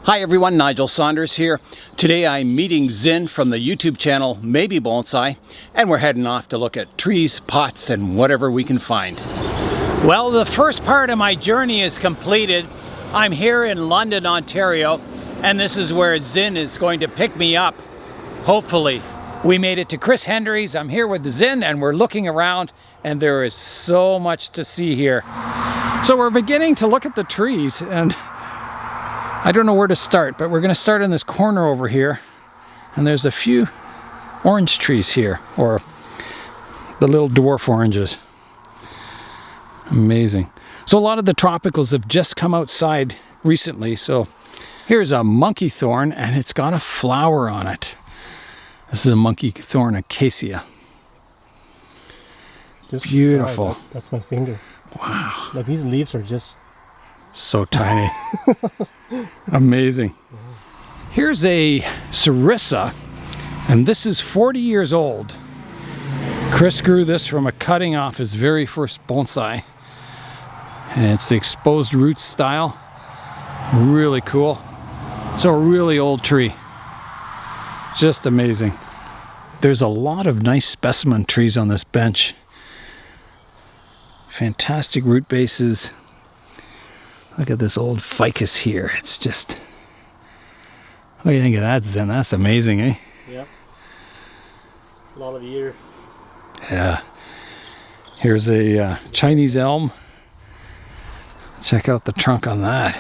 Hi everyone, Nigel Saunders here. Today I'm meeting Xin from the YouTube channel Maybe Bonsai, and we're heading off to look at trees, pots, and whatever we can find. Well, the first part of my journey is completed. I'm here in London, Ontario, and this is where Xin is going to pick me up, hopefully. We made it to Chris Hendry's. I'm here with Xin and we're looking around, and there is so much to see here. So we're beginning to look at the trees, and I don't know where to start, but we're going to start in this corner over here, and there's a few orange trees here, or the little dwarf oranges. Amazing. So a lot of the tropicals have just come outside recently. So here's a monkey thorn, and it's got a flower on it. This is a monkey thorn acacia. Just beautiful. That's my finger. Wow. Like, these leaves are just so tiny. Amazing. Here's a sarissa, and this is 40 years old. Chris grew this from a cutting off his very first bonsai, and it's the exposed roots style. Really cool. So a really old tree. Just amazing. There's a lot of nice specimen trees on this bench. Fantastic root bases. Look at this old ficus here. It's just... What do you think of that, Xin? That's amazing, eh? Yeah. A lot of year. Yeah. Here's a Chinese elm. Check out the trunk on that.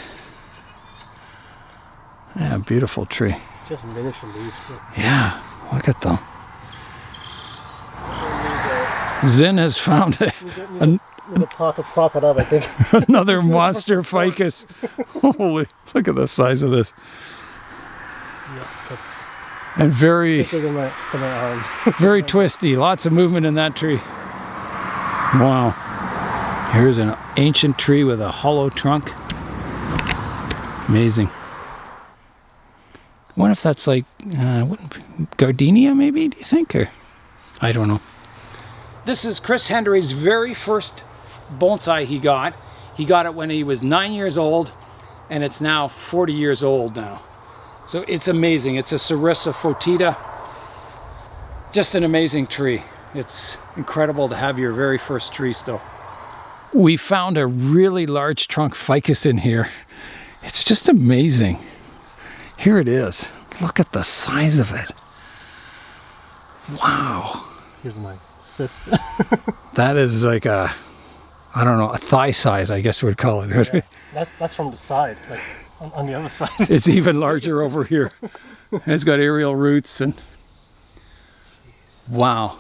Yeah, beautiful tree. Just miniature leaves. Yeah, look at them. Xin has found With a pot to prop it up, I think. another monster ficus. Holy, look at the size of this. Yeah, that's And very, bigger than my arm. very twisty. Lots of movement in that tree. Wow. Here's an ancient tree with a hollow trunk. Amazing. I wonder if that's like, gardenia maybe, do you think? Or I don't know. This is Chris Hendry's very first bonsai he got. He got it when he was 9 years old, and it's now 40 years old now. So it's amazing. It's a sarissa fotida. Just an amazing tree. It's incredible to have your very first tree still. We found a really large trunk ficus in here. It's just amazing. Here it is. Look at the size of it. Wow. Here's my fist. That is like a, I don't know, a thigh size, I guess we'd call it. Yeah. That's from the side, like on the other side. It's even larger over here. It's got aerial roots, and wow.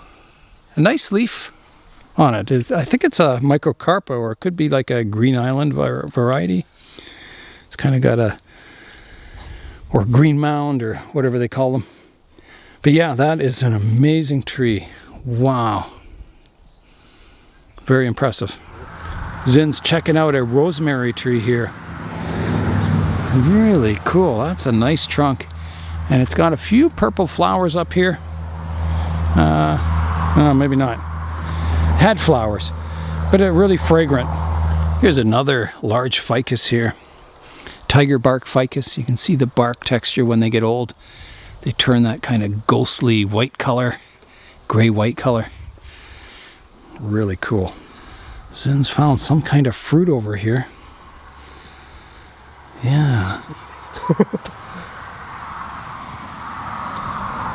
A nice leaf on it. I think it's a microcarpa, or it could be like a Green Island variety. It's kind of got a, or green mound, or whatever they call them. But yeah, that is an amazing tree. Wow. Very impressive. Zin's checking out a rosemary tree here. Really cool. That's a nice trunk. And it's got a few purple flowers up here. Maybe not. Had flowers, but they're really fragrant. Here's another large ficus here. Tiger bark ficus. You can see the bark texture when they get old. They turn that kind of ghostly white color, gray-white color. Really cool. Zin's found some kind of fruit over here. Yeah.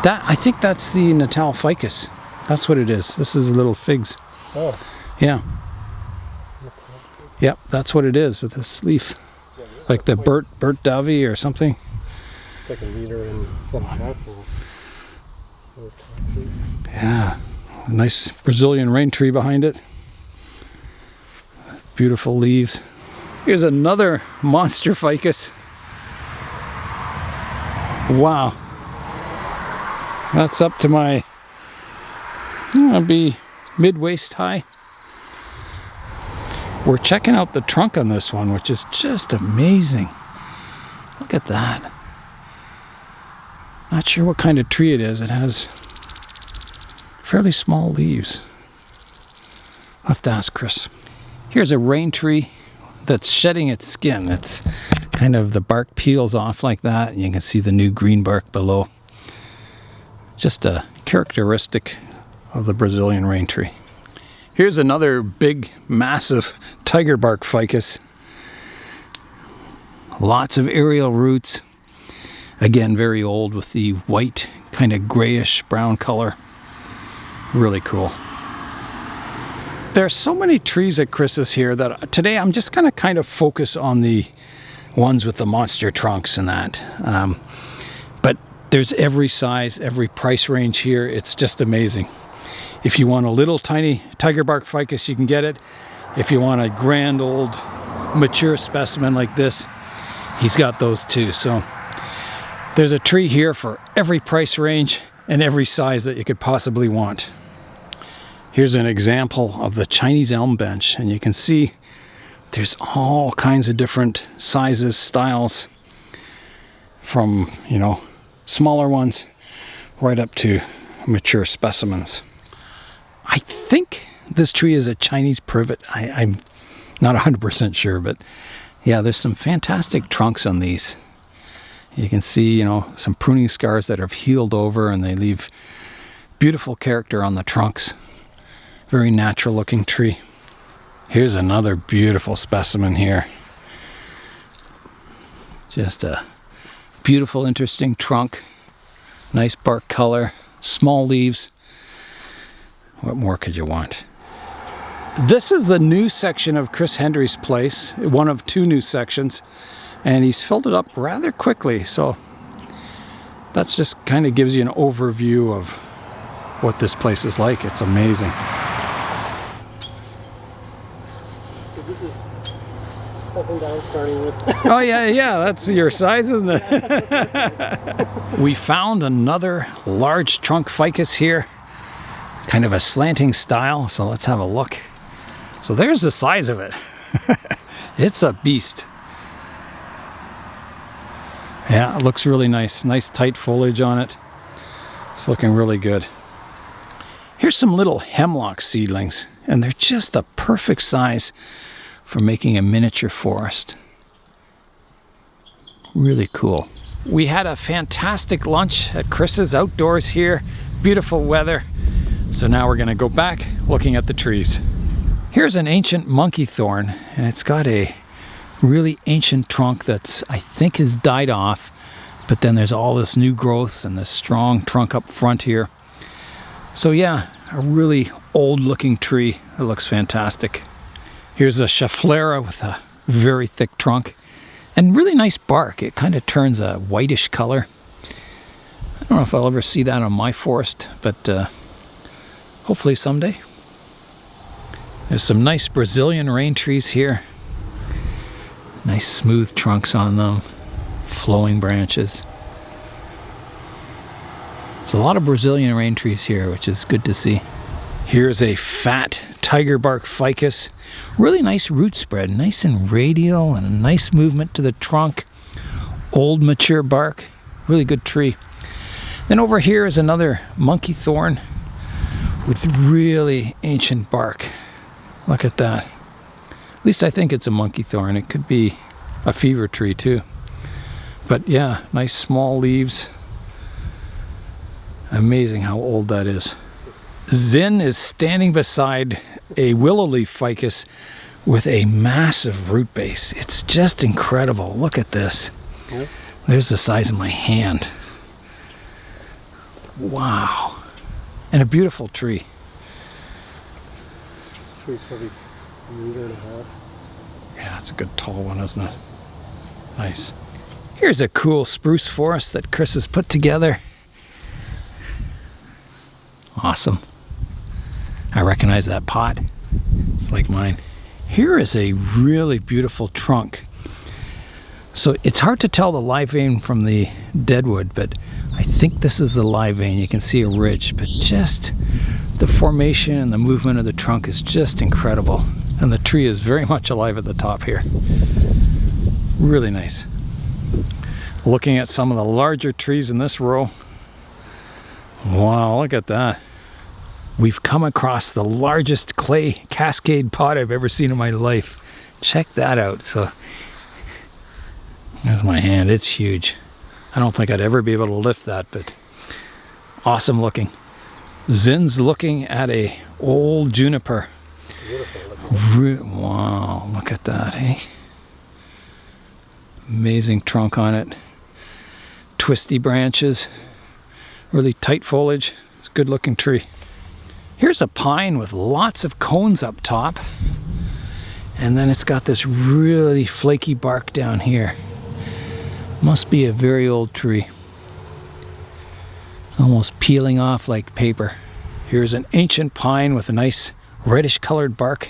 I think that's the Natal ficus. That's what it is. This is little figs. Oh. Yeah. Yep, that's what it is with this leaf. Yeah, like the Burt Dovey or something. It's like a leader in one apple. Yeah. A nice Brazilian rain tree behind it. Beautiful leaves. Here's another monster ficus. Wow. That's up to my, that'll be mid-waist high. We're checking out the trunk on this one, which is just amazing. Look at that. Not sure what kind of tree it is. It has fairly small leaves. I'll have to ask Chris. Here's a rain tree that's shedding its skin. It's kind kind of the bark peels off like that, and you can see the new green bark below. Just a characteristic of the Brazilian rain tree. Here's another big, massive tiger bark ficus. Lots of aerial roots. Again, very old with the white, kind of grayish brown color. Really cool. There are so many trees at Chris's here that today I'm just going to kind of focus on the ones with the monster trunks and that. But there's every size, every price range here. It's just amazing. If you want a little tiny tiger bark ficus, you can get it. If you want a grand old mature specimen like this, he's got those too. So there's a tree here for every price range and every size that you could possibly want. Here's an example of the Chinese elm bench, and you can see there's all kinds of different sizes, styles, from, you know, smaller ones right up to mature specimens. I think this tree is a Chinese privet. I'm not 100% sure, but yeah, there's some fantastic trunks on these. You can see, you know, some pruning scars that have healed over, and they leave beautiful character on the trunks. Very natural looking tree. Here's another beautiful specimen here. Just a beautiful, interesting trunk. Nice bark color, small leaves. What more could you want? This is the new section of Chris Hendry's place, one of two new sections, and he's filled it up rather quickly, so that's just kind of gives you an overview of what this place is like. It's amazing. This is something down starting with. Oh yeah, that's your size, isn't it? We found another large trunk ficus here, kind of a slanting style, so let's have a look. So there's the size of it. It's a beast. Yeah, it looks really nice. Nice tight foliage on it. It's looking really good. Here's some little hemlock seedlings, and they're just a perfect size for making a miniature forest. Really cool. We had a fantastic lunch at Chris's outdoors here. Beautiful weather. So now we're going to go back looking at the trees. Here's an ancient monkey thorn, and it's got a really ancient trunk that's, I think, has died off, but then there's all this new growth and this strong trunk up front here. So yeah, a really old looking tree. It looks fantastic. Here's a Schefflera with a very thick trunk and really nice bark. It kind of turns a whitish color. I don't know if I'll ever see that on my forest, but hopefully someday. There's some nice Brazilian rain trees here. Nice smooth trunks on them, flowing branches. There's a lot of Brazilian rain trees here, which is good to see. Here's a fat tiger bark ficus. Really nice root spread, nice and radial, and a nice movement to the trunk. Old mature bark, really good tree. Then over here is another monkey thorn with really ancient bark. Look at that. At least I think it's a monkey thorn. It could be a fever tree too. But yeah, nice small leaves. Amazing how old that is. Xin is standing beside a willow leaf ficus with a massive root base. It's just incredible. Look at this. Yep. There's the size of my hand. Wow. And a beautiful tree. This tree's probably a meter and a half. Yeah, that's a good tall one, isn't it? Nice. Here's a cool spruce forest that Chris has put together. Awesome. I recognize that pot. It's like mine. Here is a really beautiful trunk. So it's hard to tell the live vein from the deadwood, but I think this is the live vein. You can see a ridge, but just the formation and the movement of the trunk is just incredible. And the tree is very much alive at the top here. Really nice. Looking at some of the larger trees in this row. Wow, look at that. We've come across the largest clay cascade pot I've ever seen in my life. Check that out. So, There's my hand. It's huge. I don't think I'd ever be able to lift that, but awesome looking. Xin's looking at a old juniper. Wow, look at that, eh? Amazing trunk on it. Twisty branches. Really tight foliage. It's a good looking tree. Here's a pine with lots of cones up top. And then it's got this really flaky bark down here. Must be a very old tree. It's almost peeling off like paper. Here's an ancient pine with a nice reddish colored bark.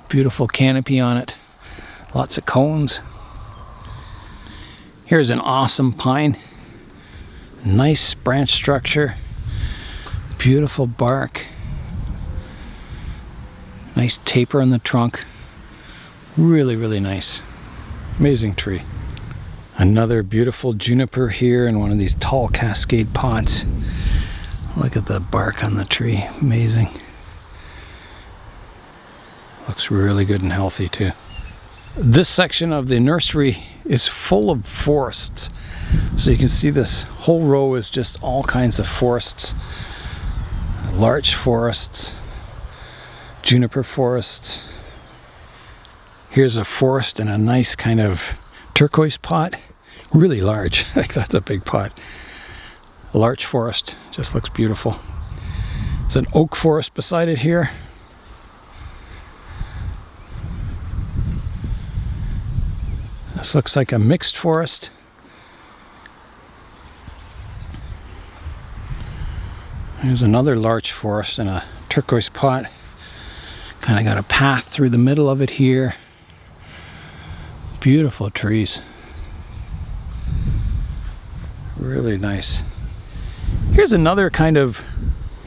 Beautiful canopy on it. Lots of cones. Here's an awesome pine. Nice branch structure. Beautiful bark. Nice taper in the trunk. Really, really nice. Amazing tree. Another beautiful juniper here in one of these tall cascade pots. Look at the bark on the tree. Amazing. Looks really good and healthy too. This section of the nursery is full of forests. So you can see this whole row is just all kinds of forests. Larch forests, juniper forests. Here's a forest in a nice kind of turquoise pot. Really large. Like that's a big pot. A larch forest. Just looks beautiful. There's an oak forest beside it here. This looks like a mixed forest. There's another larch forest in a turquoise pot. Kind of got a path through the middle of it here. Beautiful trees. Really nice. Here's another kind of,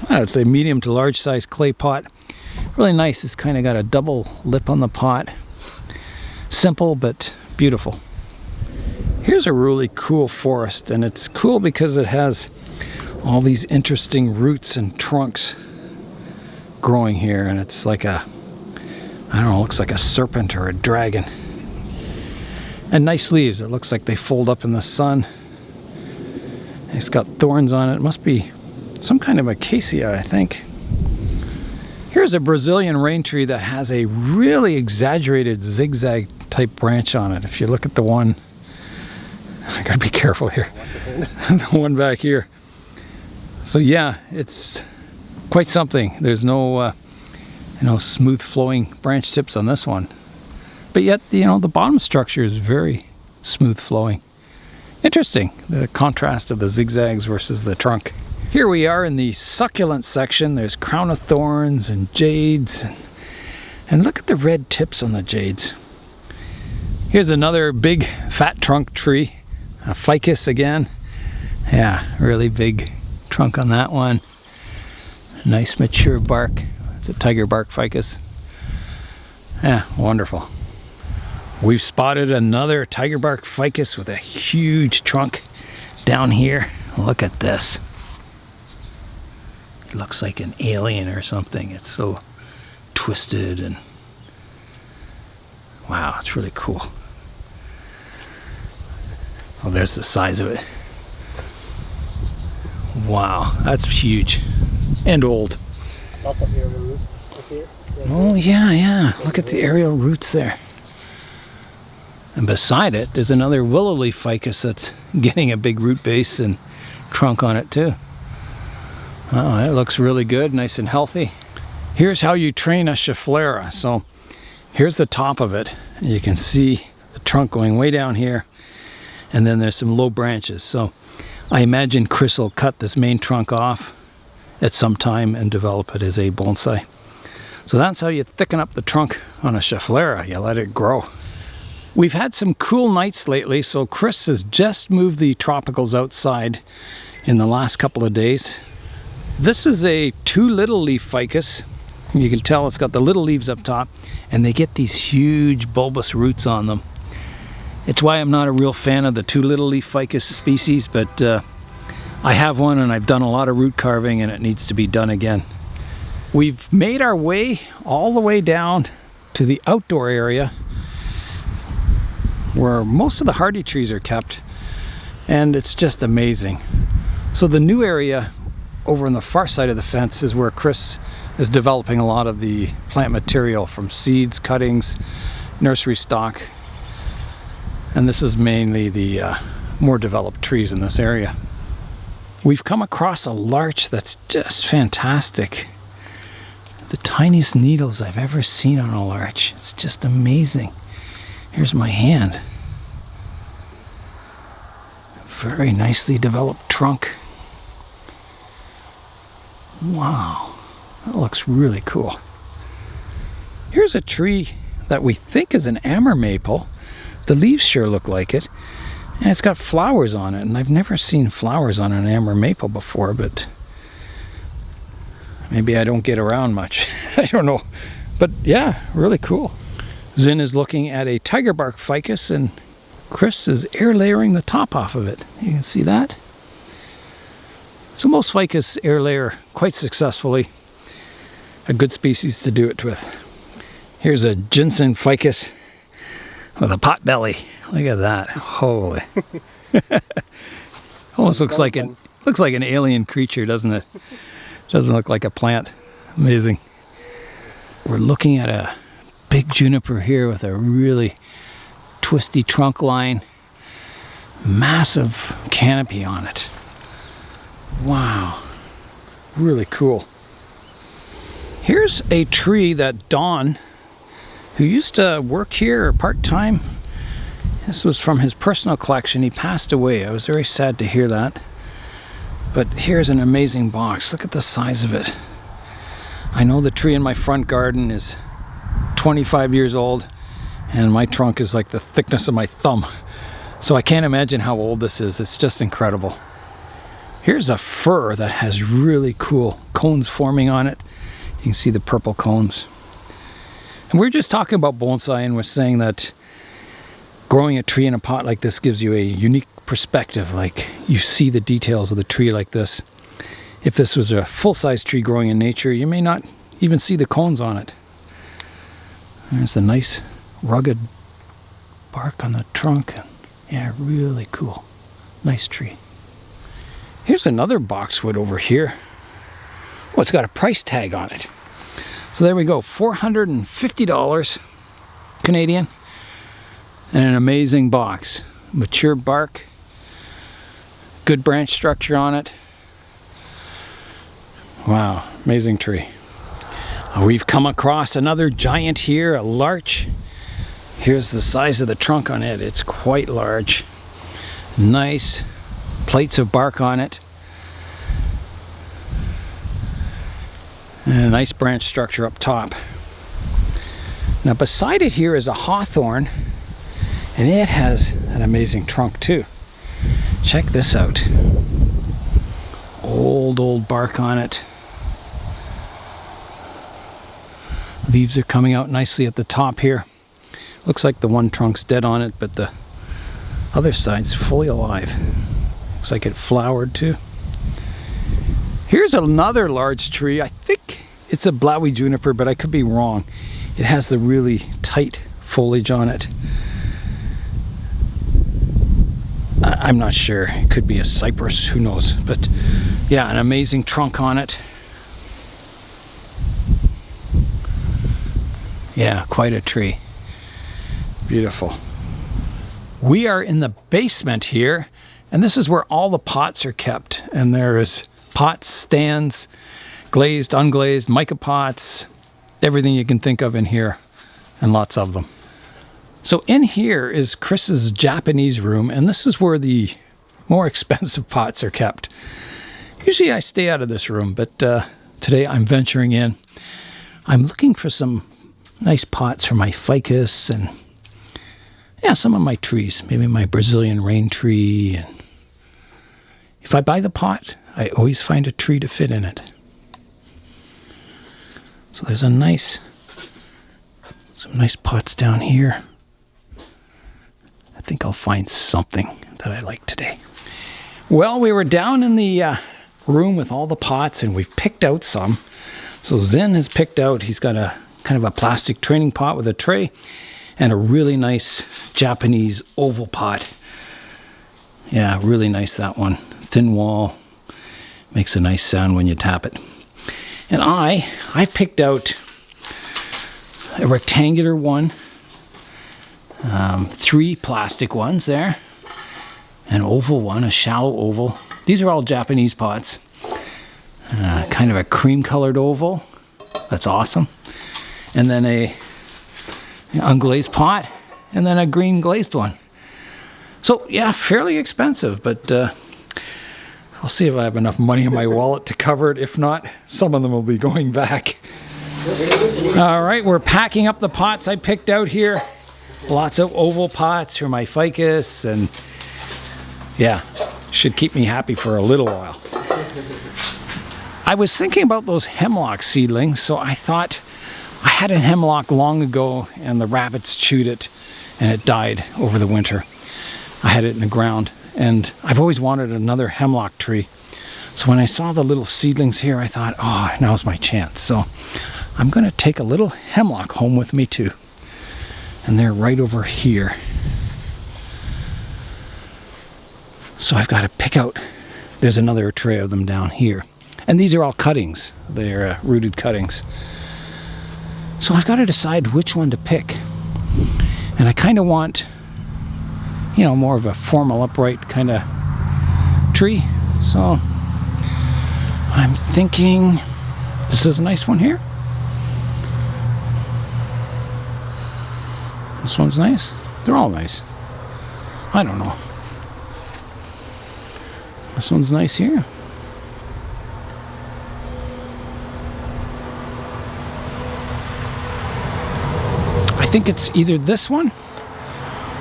I would say medium to large size clay pot. Really nice. It's kind of got a double lip on the pot. Simple but beautiful. Here's a really cool forest, and it's cool because it has all these interesting roots and trunks growing here, and it's like a, I don't know, looks like a serpent or a dragon. And nice leaves. It looks like they fold up in the sun. It's got thorns on it. It must be some kind of acacia, I think. Here's a Brazilian rain tree that has a really exaggerated zigzag type branch on it. If you look at the one, I gotta be careful here. The one back here. So yeah, it's quite something. There's no, smooth flowing branch tips on this one. But yet, the bottom structure is very smooth flowing. Interesting, the contrast of the zigzags versus the trunk. Here we are in the succulent section. There's crown of thorns and jades. And look at the red tips on the jades. Here's another big fat trunk tree. A ficus again. Yeah, really big trunk on that one. Nice mature bark. It's a tiger bark ficus. Yeah, wonderful. We've spotted another tiger bark ficus with a huge trunk down here. Look at this. It looks like an alien or something. It's so twisted and wow, it's really cool. Oh, there's the size of it. Wow, that's huge and old. Lots of aerial roots up here. Oh yeah. Look at the aerial roots there. And beside it, there's another willow leaf ficus that's getting a big root base and trunk on it too. Oh, it looks really good, nice and healthy. Here's how you train a schefflera. So here's the top of it. You can see the trunk going way down here. And then there's some low branches. So I imagine Chris will cut this main trunk off at some time and develop it as a bonsai. So that's how you thicken up the trunk on a schefflera. You let it grow. We've had some cool nights lately, so Chris has just moved the tropicals outside in the last couple of days. This is a 2 little leaf ficus. You can tell it's got the little leaves up top, and they get these huge bulbous roots on them. It's why I'm not a real fan of the 2 little leaf ficus species, but I have one and I've done a lot of root carving and it needs to be done again. We've made our way all the way down to the outdoor area where most of the hardy trees are kept, and it's just amazing. So the new area over on the far side of the fence is where Chris is developing a lot of the plant material from seeds, cuttings, nursery stock, and this is mainly the more developed trees in this area. We've come across a larch that's just fantastic. The tiniest needles I've ever seen on a larch. It's just amazing. Here's my hand. Very nicely developed trunk. Wow, that looks really cool. Here's a tree that we think is an amber maple. The leaves sure look like it. And it's got flowers on it, and I've never seen flowers on an amber maple before, but maybe I don't get around much. I don't know. But yeah, really cool. Xin is looking at a tiger bark ficus, and Chris is air layering the top off of it. You can see that. So most ficus air layer quite successfully. A good species to do it with. Here's a ginseng ficus with a pot belly. Look at that. Holy. Almost looks like an alien creature, doesn't it? Doesn't look like a plant. Amazing. We're looking at a big juniper here with a really twisty trunk line. Massive canopy on it. Wow. Really cool. Here's a tree that Don, who used to work here part-time, this was from his personal collection. He passed away. I was very sad to hear that. But here's an amazing box. Look at the size of it. I know the tree in my front garden is 25 years old, and my trunk is like the thickness of my thumb. So I can't imagine how old this is. It's just incredible. Here's a fir that has really cool cones forming on it. You can see the purple cones. And we're just talking about bonsai, and we're saying that growing a tree in a pot like this gives you a unique perspective. Like, you see the details of the tree like this. If this was a full-size tree growing in nature, you may not even see the cones on it. There's the nice rugged bark on the trunk. Yeah, really cool. Nice tree. Here's another boxwood over here. Oh, it's got a price tag on it. So there we go, $450 Canadian. And an amazing box. Mature bark. Good branch structure on it. Wow, amazing tree. We've come across another giant here, a larch. Here's the size of the trunk on it. It's quite large. Nice plates of bark on it. And a nice branch structure up top. Now beside it here is a hawthorn, and it has an amazing trunk too. Check this out. Old bark on it. Leaves are coming out nicely at the top here. Looks like the one trunk's dead on it, but the other side's fully alive. Looks like it flowered too. Here's another large tree. I think it's a blowy juniper, but I could be wrong. It has the really tight foliage on it. I'm not sure. It could be a cypress, who knows. But yeah, an amazing trunk on it. Yeah, quite a tree. Beautiful. We are in the basement here, and this is where all the pots are kept. And there is pots, stands, glazed, unglazed, mica pots, everything you can think of in here, and lots of them. So in here is Chris's Japanese room, and this is where the more expensive pots are kept. Usually I stay out of this room, but today I'm venturing in. I'm looking for some nice pots for my ficus and yeah, some of my trees, maybe my Brazilian rain tree. And if I buy the pot, I always find a tree to fit in it. So there's some nice pots down here. I think I'll find something that I like today. Well, we were down in the room with all the pots, and we've picked out some. So Xin has picked out, he's got a kind of a plastic training pot with a tray. and a really nice Japanese oval pot. Yeah, really nice, that one. Thin wall, makes a nice sound when you tap it. And I picked out a rectangular one, 3 plastic ones there, an oval one, a shallow oval. These are all Japanese pots. Kind of a cream colored oval. That's awesome. And then a unglazed pot, and then a green glazed one. So yeah, fairly expensive, but I'll see if I have enough money in my wallet to cover it. If not, some of them will be going back. All right, we're packing up the pots I picked out here. Lots of oval pots for my ficus, and yeah, should keep me happy for a little while. I was thinking about those hemlock seedlings, so I thought I had a hemlock long ago and the rabbits chewed it and it died over the winter. I had it in the ground, and I've always wanted another hemlock tree. So when I saw the little seedlings here, I thought, oh, now's my chance. So I'm going to take a little hemlock home with me too. And they're right over here. So I've got to pick out, there's another tray of them down here. And these are all cuttings. They're rooted cuttings. So I've got to decide which one to pick. And I kind of want, you know, more of a formal, upright kind of tree. So I'm thinking, this is a nice one here. This one's nice. They're all nice. I don't know. This one's nice here. I think it's either this one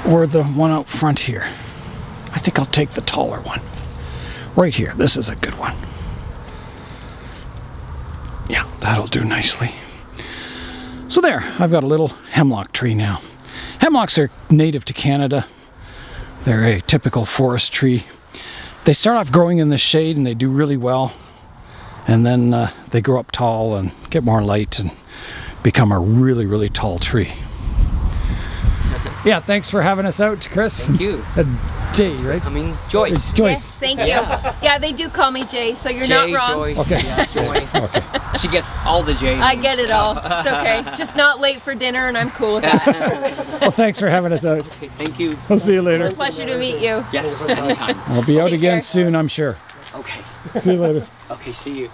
or the one out front here. I think I'll take the taller one. Right here. This is a good one. Yeah, that'll do nicely. So there, I've got a little hemlock tree now. Hemlocks are native to Canada. They're a typical forest tree. They start off growing in the shade and they do really well. And then they grow up tall and get more light and become a really, really tall tree. Yeah, thanks for having us out, Chris. Thank you. Jay, right? Joyce. Joyce. Yes, thank you. Yeah, they do call me Jay, so you're Jay, not wrong. Joyce. Okay. Yeah, Joy. Okay. She gets all the J names. I get it all. It's okay. Just not late for dinner, and I'm cool with that. Well, thanks for having us out. Okay, thank you. I'll see you It's later. a pleasure to meet you. Yes, anytime. I'll be out Take again care. soon, I'm sure. Okay. See you later. Okay, see you.